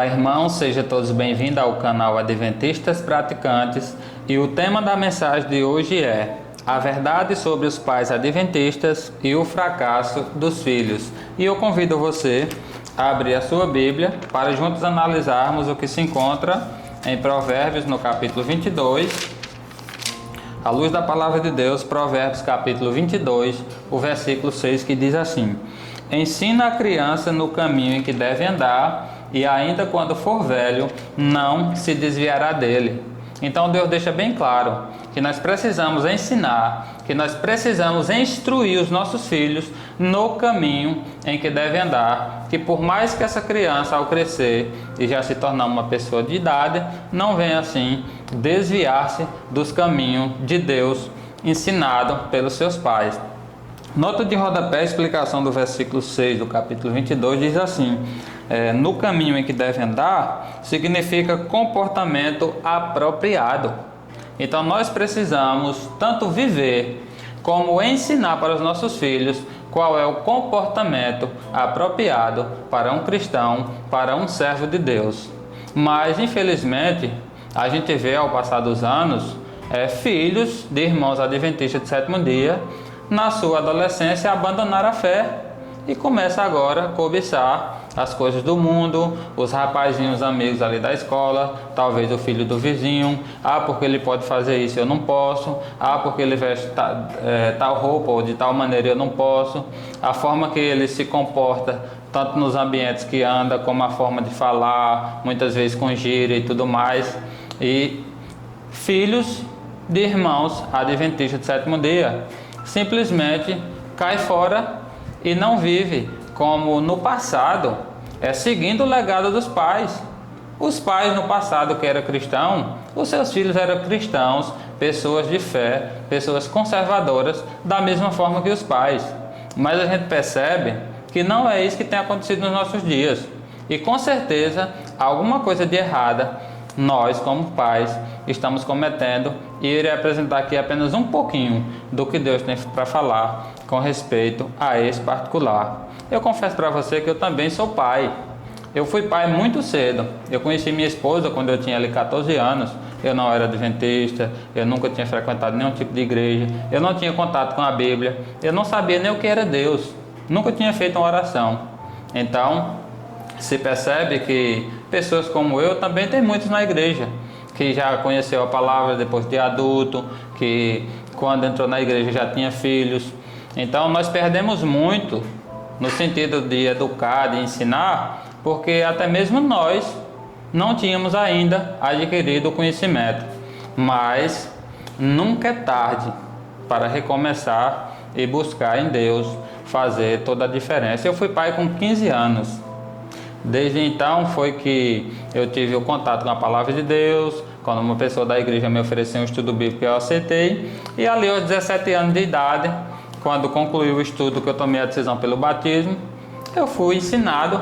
Olá, irmãos, sejam todos bem-vindos ao canal Adventistas Praticantes, e o tema da mensagem de hoje é a verdade sobre os pais adventistas e o fracasso dos filhos. E eu convido você a abrir a sua Bíblia para juntos analisarmos o que se encontra em Provérbios no capítulo 22, à luz da palavra de Deus. Provérbios capítulo 22, o versículo 6, que diz assim: ensina a criança no caminho em que deve andar, e ainda quando for velho, não se desviará dele. Então Deus deixa bem claro que nós precisamos ensinar, que nós precisamos instruir os nossos filhos no caminho em que deve andar, que por mais que essa criança, ao crescer e já se tornar uma pessoa de idade, não venha assim desviar-se dos caminhos de Deus ensinado pelos seus pais. Nota de rodapé, a explicação do versículo 6 do capítulo 22 diz assim: no caminho em que deve andar significa comportamento apropriado. Então nós precisamos tanto viver como ensinar para os nossos filhos qual é o comportamento apropriado para um cristão, para um servo de Deus. Mas infelizmente a gente vê ao passar dos anos filhos de irmãos adventistas de sétimo dia, na sua adolescência, abandonar a fé e começa agora a cobiçar as coisas do mundo, os rapazinhos amigos ali da escola, talvez o filho do vizinho. Porque ele pode fazer isso, eu não posso. Porque ele veste tal roupa ou de tal maneira, eu não posso. A forma que ele se comporta, tanto nos ambientes que anda, como a forma de falar, muitas vezes com gíria e tudo mais. E filhos de irmãos adventistas de sétimo dia simplesmente cai fora e não vive como no passado, seguindo o legado dos pais. Os pais no passado que eram cristãos, os seus filhos eram cristãos, pessoas de fé, pessoas conservadoras, da mesma forma que os pais. Mas a gente percebe que não é isso que tem acontecido nos nossos dias. E com certeza alguma coisa de errada nós, como pais, estamos cometendo, e irei apresentar aqui apenas um pouquinho do que Deus tem para falar com respeito a esse particular. Eu confesso para você que eu também sou pai. Eu fui pai muito cedo. Eu conheci minha esposa quando eu tinha ali 14 anos. Eu não era adventista, eu nunca tinha frequentado nenhum tipo de igreja, eu não tinha contato com a Bíblia, eu não sabia nem o que era Deus, nunca tinha feito uma oração. Então, se percebe que pessoas como eu também tem muitos na igreja, que já conheceu a palavra depois de adulto, que quando entrou na igreja já tinha filhos. Então nós perdemos muito no sentido de educar, de ensinar, porque até mesmo nós não tínhamos ainda adquirido o conhecimento. Mas nunca é tarde para recomeçar e buscar em Deus fazer toda a diferença. Eu fui pai com 15 anos. Desde então foi que eu tive o contato com a palavra de Deus. Quando uma pessoa da igreja me ofereceu um estudo bíblico, eu aceitei. E ali aos 17 anos de idade, quando concluí o estudo, que eu tomei a decisão pelo batismo, eu fui ensinado,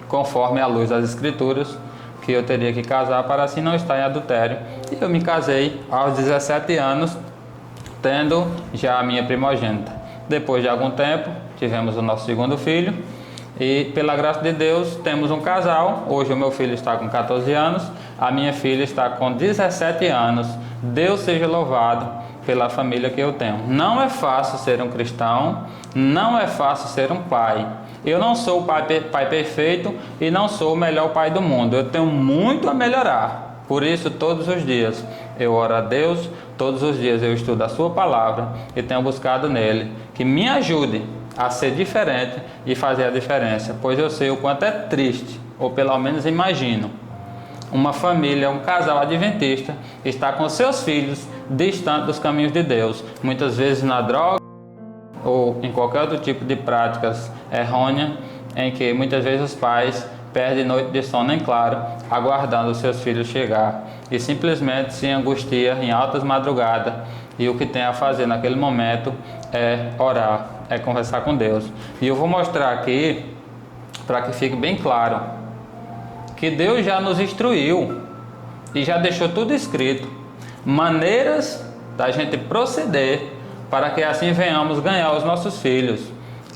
conforme a luz das escrituras, que eu teria que casar para assim não estar em adultério. E eu me casei aos 17 anos, tendo já a minha primogênita. Depois de algum tempo, tivemos o nosso segundo filho. E pela graça de Deus temos um casal. Hoje o meu filho está com 14 anos, a minha filha está com 17 anos. Deus seja louvado pela família que eu tenho. Não é fácil ser um cristão, não é fácil ser um pai. Eu não sou o pai perfeito e não sou o melhor pai do mundo. Eu tenho muito a melhorar. Por isso, todos os dias eu oro a Deus, todos os dias eu estudo a sua palavra e tenho buscado nele que me ajude a ser diferente e fazer a diferença, pois eu sei o quanto é triste, ou pelo menos imagino, uma família, um casal adventista está com seus filhos distante dos caminhos de Deus, muitas vezes na droga ou em qualquer outro tipo de práticas errôneas, em que muitas vezes os pais perdem noite de sono em claro, aguardando os seus filhos chegar, e simplesmente se angustia em altas madrugadas, e o que tem a fazer naquele momento é orar, é conversar com Deus. E eu vou mostrar aqui, para que fique bem claro, que Deus já nos instruiu e já deixou tudo escrito, maneiras da gente proceder para que assim venhamos ganhar os nossos filhos,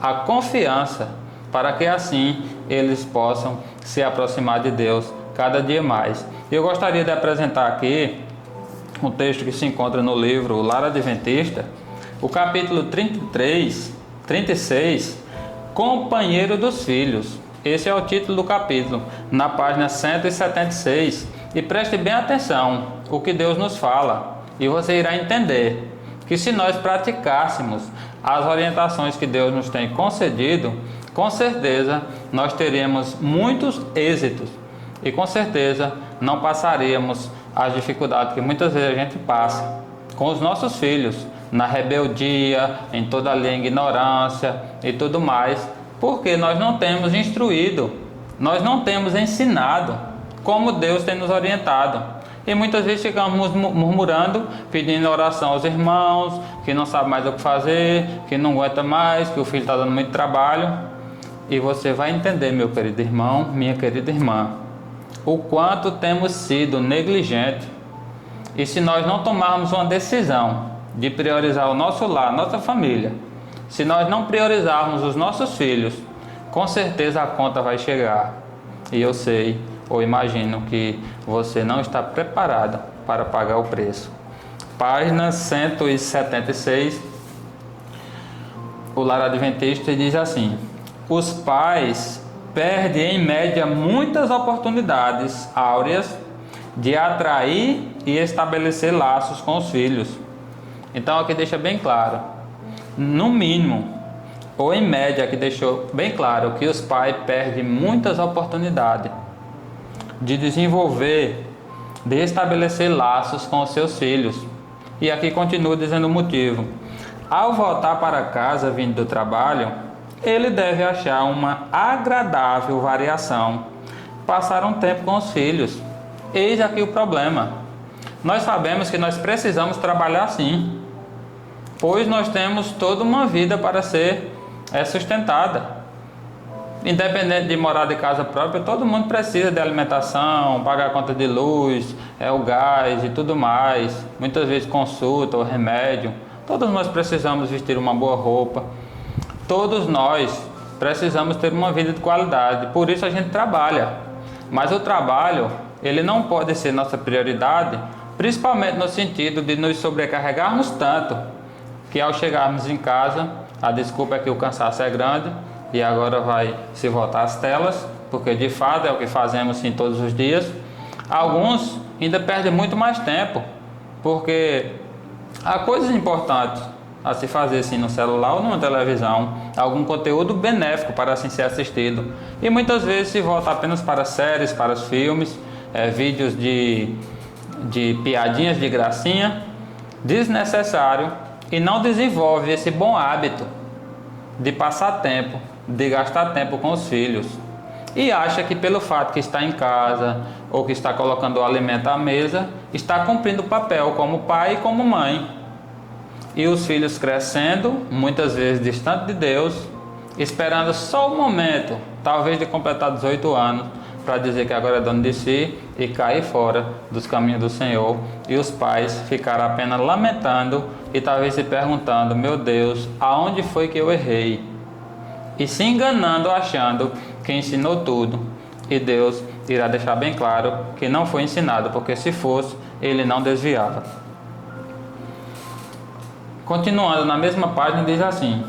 a confiança, para que assim eles possam se aproximar de Deus cada dia mais. Eu gostaria de apresentar aqui um texto que se encontra no livro O Lar Adventista, o capítulo 36, Companheiro dos Filhos. Esse é o título do capítulo, na página 176. E preste bem atenção o que Deus nos fala, e você irá entender que se nós praticássemos as orientações que Deus nos tem concedido, com certeza nós teríamos muitos êxitos e com certeza não passaríamos as dificuldades que muitas vezes a gente passa com os nossos filhos, na rebeldia, em toda a ignorância e tudo mais, porque nós não temos instruído, nós não temos ensinado como Deus tem nos orientado. E muitas vezes ficamos murmurando, pedindo oração aos irmãos, que não sabe mais o que fazer, que não aguenta mais, que o filho está dando muito trabalho. E você vai entender, meu querido irmão, minha querida irmã, o quanto temos sido negligentes. E se nós não tomarmos uma decisão de priorizar o nosso lar, nossa família, se nós não priorizarmos os nossos filhos, com certeza a conta vai chegar. E eu sei, ou imagino que você não está preparada para pagar o preço. Página 176, o Lar Adventista diz assim: os pais perdem em média muitas oportunidades áureas de atrair e estabelecer laços com os filhos. Então aqui deixa bem claro, no mínimo, ou em média, aqui deixou bem claro que os pais perdem muitas oportunidades de desenvolver, de estabelecer laços com os seus filhos. E aqui continua dizendo o motivo: ao voltar para casa vindo do trabalho, ele deve achar uma agradável variação, passar um tempo com os filhos. Eis aqui o problema: nós sabemos que nós precisamos trabalhar sim, pois nós temos toda uma vida para ser sustentada. Independente de morar de casa própria, todo mundo precisa de alimentação, pagar a conta de luz, o gás e tudo mais. Muitas vezes consulta ou remédio. Todos nós precisamos vestir uma boa roupa. Todos nós precisamos ter uma vida de qualidade. Por isso a gente trabalha. Mas o trabalho, ele não pode ser nossa prioridade, principalmente no sentido de nos sobrecarregarmos tanto que ao chegarmos em casa, a desculpa é que o cansaço é grande e agora vai se voltar às telas, porque de fato é o que fazemos sim todos os dias. Alguns ainda perdem muito mais tempo, porque há coisas importantes a se fazer sim no celular ou numa televisão, algum conteúdo benéfico para assim ser assistido, e muitas vezes se volta apenas para séries, para os filmes, vídeos de piadinhas de gracinha, desnecessário, e não desenvolve esse bom hábito de passar tempo, de gastar tempo com os filhos, e acha que pelo fato que está em casa ou que está colocando o alimento à mesa, está cumprindo o papel como pai e como mãe. E os filhos crescendo, muitas vezes distante de Deus, esperando só o momento, talvez de completar 18 anos, para dizer que agora é dono de si e cair fora dos caminhos do Senhor, e os pais ficaram apenas lamentando e talvez se perguntando: meu Deus, aonde foi que eu errei? E se enganando, achando que ensinou tudo. E Deus irá deixar bem claro que não foi ensinado, porque se fosse, ele não desviava. Continuando na mesma página, diz assim: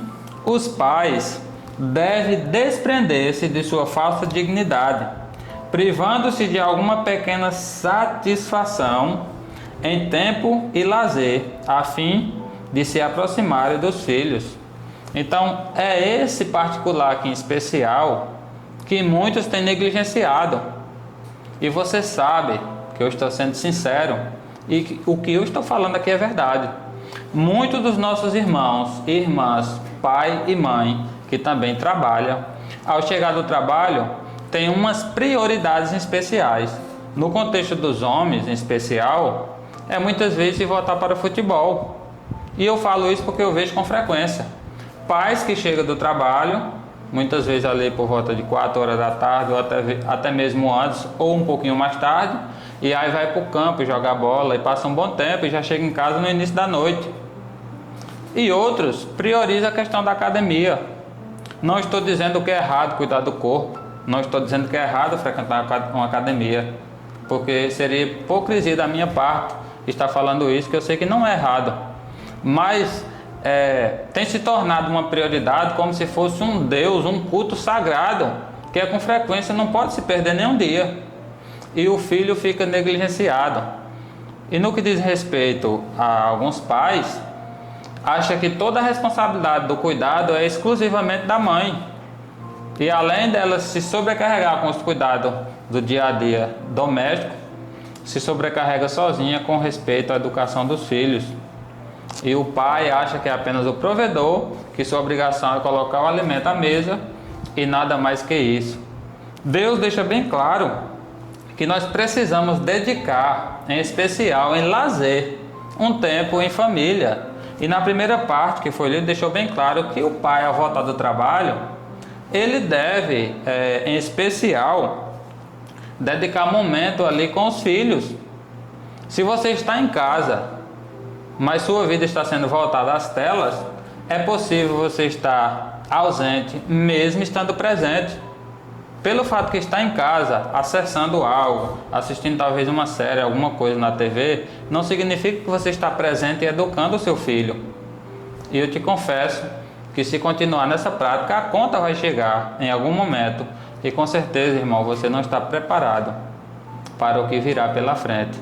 os pais devem desprender-se de sua falsa dignidade, privando-se de alguma pequena satisfação em tempo e lazer, a fim de se aproximarem dos filhos. Então, é esse particular aqui em especial que muitos têm negligenciado. E você sabe que eu estou sendo sincero e que o que eu estou falando aqui é verdade. Muitos dos nossos irmãos e irmãs, pai e mãe, que também trabalham, ao chegar do trabalho, têm umas prioridades especiais. No contexto dos homens, em especial, é muitas vezes se voltar para o futebol. E eu falo isso porque eu vejo com frequência pais que chegam do trabalho, muitas vezes ali por volta de 4 horas da tarde, ou até mesmo antes, ou um pouquinho mais tarde, e aí vai para o campo jogar bola e passa um bom tempo e já chega em casa no início da noite. E outros priorizam a questão da academia. Não estou dizendo que é errado cuidar do corpo, Não estou dizendo que é errado frequentar uma academia, porque seria hipocrisia da minha parte estar falando isso, que eu sei que não é errado. Mas tem se tornado uma prioridade como se fosse um Deus, um culto sagrado, que com frequência não pode se perder nem um dia. E o filho fica negligenciado. E no que diz respeito a alguns pais, acha que toda a responsabilidade do cuidado é exclusivamente da mãe. E além dela se sobrecarregar com os cuidados do dia a dia doméstico, se sobrecarrega sozinha com respeito à educação dos filhos. E o pai acha que é apenas o provedor, que sua obrigação é colocar o alimento à mesa e nada mais que isso. Deus deixa bem claro que nós precisamos dedicar, em especial em lazer, um tempo em família. E na primeira parte que foi lido, deixou bem claro que o pai, ao voltar do trabalho, ele deve, em especial, dedicar momento ali com os filhos. Se você está em casa, mas sua vida está sendo voltada às telas, é possível você estar ausente, mesmo estando presente. Pelo fato que está em casa, acessando algo, assistindo talvez uma série, alguma coisa na TV, não significa que você está presente e educando o seu filho. E eu te confesso que se continuar nessa prática, a conta vai chegar em algum momento. E com certeza, irmão, você não está preparado para o que virá pela frente.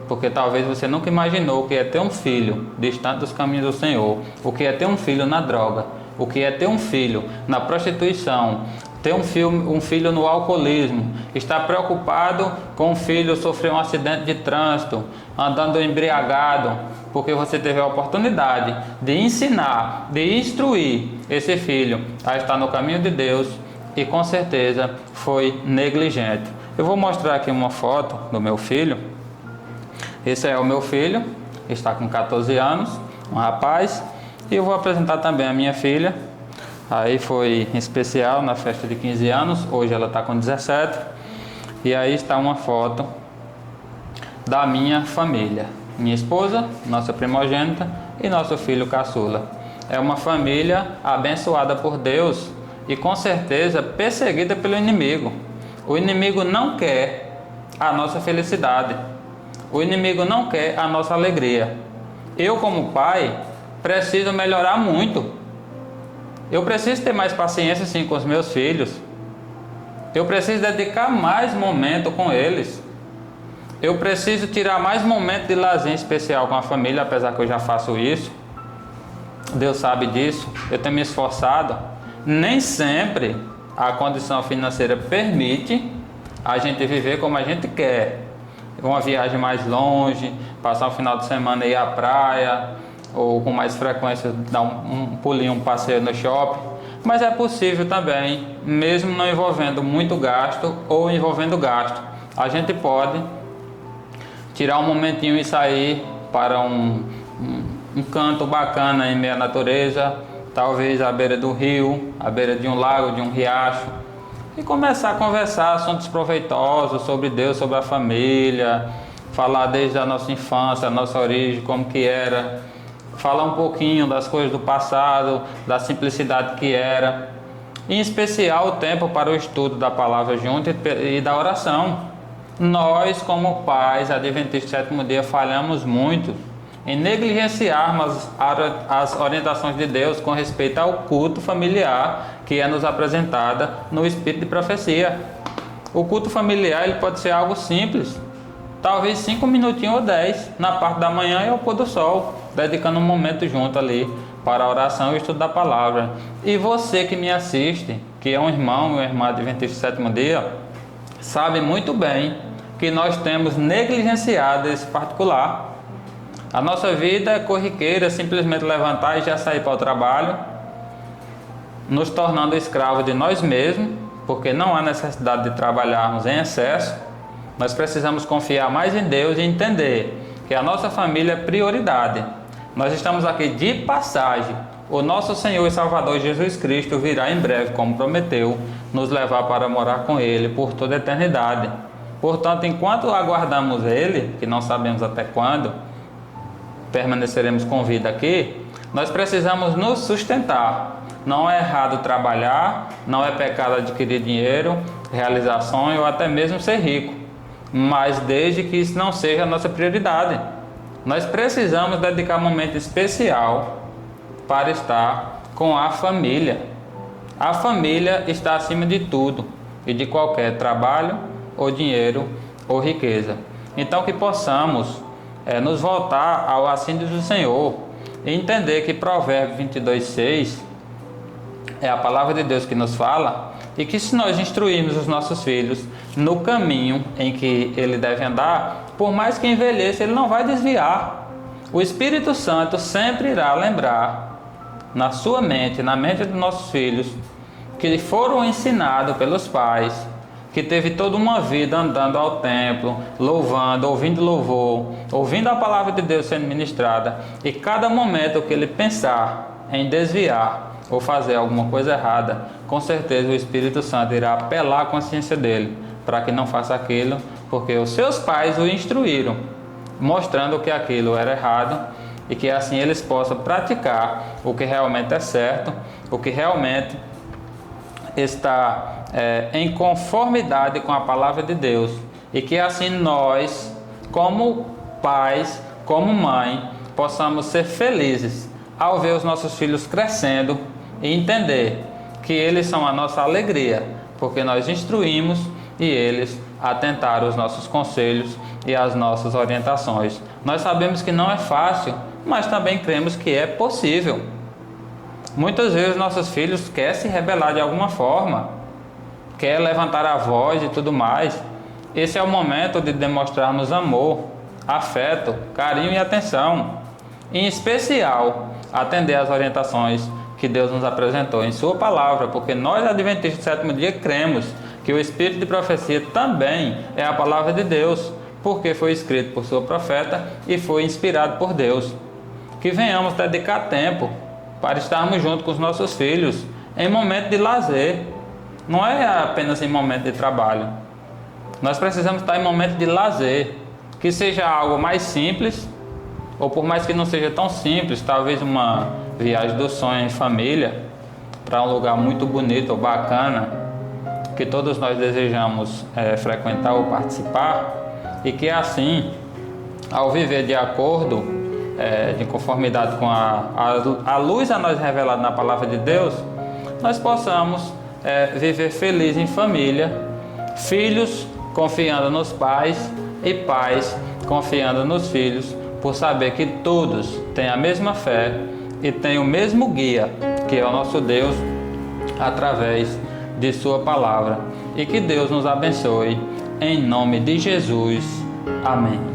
Porque talvez você nunca imaginou o que é ter um filho distante dos caminhos do Senhor, o que é ter um filho na droga, o que é ter um filho na prostituição, ter um filho no alcoolismo, estar preocupado com o filho sofrer um acidente de trânsito, andando embriagado, porque você teve a oportunidade de ensinar, de instruir esse filho a estar no caminho de Deus e com certeza foi negligente. Eu vou mostrar aqui uma foto do meu filho. Esse é o meu filho, está com 14 anos, um rapaz, e eu vou apresentar também a minha filha. Aí foi em especial na festa de 15 anos, hoje ela está com 17. E aí está uma foto da minha família. Minha esposa, nossa primogênita e nosso filho caçula. É uma família abençoada por Deus e com certeza perseguida pelo inimigo. O inimigo não quer a nossa felicidade. O inimigo não quer a nossa alegria. Eu, como pai, preciso melhorar muito. Eu preciso ter mais paciência sim com os meus filhos. Eu preciso dedicar mais momento com eles. Eu preciso tirar mais momento de lazer especial com a família, apesar que eu já faço isso. Deus sabe disso. Eu tenho me esforçado. Nem sempre a condição financeira permite a gente viver como a gente quer. Uma viagem mais longe, passar um final de semana e ir à praia, ou com mais frequência dar um pulinho, um passeio no shopping. Mas é possível também, mesmo não envolvendo muito gasto ou envolvendo gasto. A gente pode tirar um momentinho e sair para um canto bacana em meio à natureza, talvez à beira do rio, à beira de um lago, de um riacho, e começar a conversar assuntos proveitosos sobre Deus, sobre a família, falar desde a nossa infância, a nossa origem, como que era, falar um pouquinho das coisas do passado, da simplicidade que era, em especial o tempo para o estudo da palavra junto e da oração. Nós, como pais adventistas do sétimo dia, falhamos muito em negligenciarmos as orientações de Deus com respeito ao culto familiar que é nos apresentada no espírito de profecia. O culto familiar ele pode ser algo simples, talvez 5 minutinhos ou 10 na parte da manhã e ao pôr do sol, dedicando um momento junto ali para a oração e o estudo da palavra. E você que me assiste, que é um irmão, uma irmã adventista do sétimo dia, sabe muito bem que nós temos negligenciado esse particular. A nossa vida é corriqueira, simplesmente levantar e já sair para o trabalho, nos tornando escravos de nós mesmos, porque não há necessidade de trabalharmos em excesso. Nós precisamos confiar mais em Deus e entender que a nossa família é prioridade. Nós estamos aqui de passagem. O nosso Senhor e Salvador Jesus Cristo virá em breve, como prometeu, nos levar para morar com Ele por toda a eternidade. Portanto, enquanto aguardamos Ele, que não sabemos até quando permaneceremos com vida aqui, nós precisamos nos sustentar. Não é errado trabalhar, não é pecado adquirir dinheiro, realizar sonho ou até mesmo ser rico, mas desde que isso não seja a nossa prioridade. Nós precisamos dedicar um momento especial para estar com a família. A família está acima de tudo e de qualquer trabalho ou dinheiro ou riqueza. Então que possamos nos voltar ao assíduo do Senhor e entender que Provérbios 22:6 é a palavra de Deus que nos fala, e que se nós instruirmos os nossos filhos no caminho em que ele deve andar, por mais que envelheça, ele não vai desviar. O Espírito Santo sempre irá lembrar na sua mente, na mente dos nossos filhos, que foram ensinados pelos pais, que teve toda uma vida andando ao templo, louvando, ouvindo louvor, ouvindo a palavra de Deus sendo ministrada, e cada momento que ele pensar em desviar ou fazer alguma coisa errada, com certeza o Espírito Santo irá apelar a consciência dele para que não faça aquilo, porque os seus pais o instruíram, mostrando que aquilo era errado, e que assim eles possam praticar o que realmente é certo, o que realmente está em conformidade com a palavra de Deus, e que assim nós, como pais, como mãe, possamos ser felizes ao ver os nossos filhos crescendo e entender que eles são a nossa alegria, porque nós instruímos e eles atentaram aos nossos conselhos e às nossas orientações. Nós sabemos que não é fácil, mas também cremos que é possível. Muitas vezes nossos filhos querem se rebelar de alguma forma, quer levantar a voz e tudo mais. Esse é o momento de demonstrarmos amor, afeto, carinho e atenção. Em especial, atender às orientações que Deus nos apresentou em sua palavra, porque nós, adventistas do sétimo dia, cremos que o Espírito de profecia também é a palavra de Deus, porque foi escrito por seu profeta e foi inspirado por Deus. Que venhamos dedicar tempo para estarmos juntos com os nossos filhos em momento de lazer, não é apenas em momento de trabalho. Nós precisamos estar em momento de lazer, que seja algo mais simples, ou por mais que não seja tão simples, talvez uma viagem do sonho em família, para um lugar muito bonito ou bacana, que todos nós desejamos frequentar ou participar, e que assim, ao viver de acordo, de conformidade com a luz a nós revelada na palavra de Deus, nós possamos viver feliz em família, filhos confiando nos pais e pais confiando nos filhos, por saber que todos têm a mesma fé e têm o mesmo guia, que é o nosso Deus, através de sua palavra. E que Deus nos abençoe, em nome de Jesus. Amém.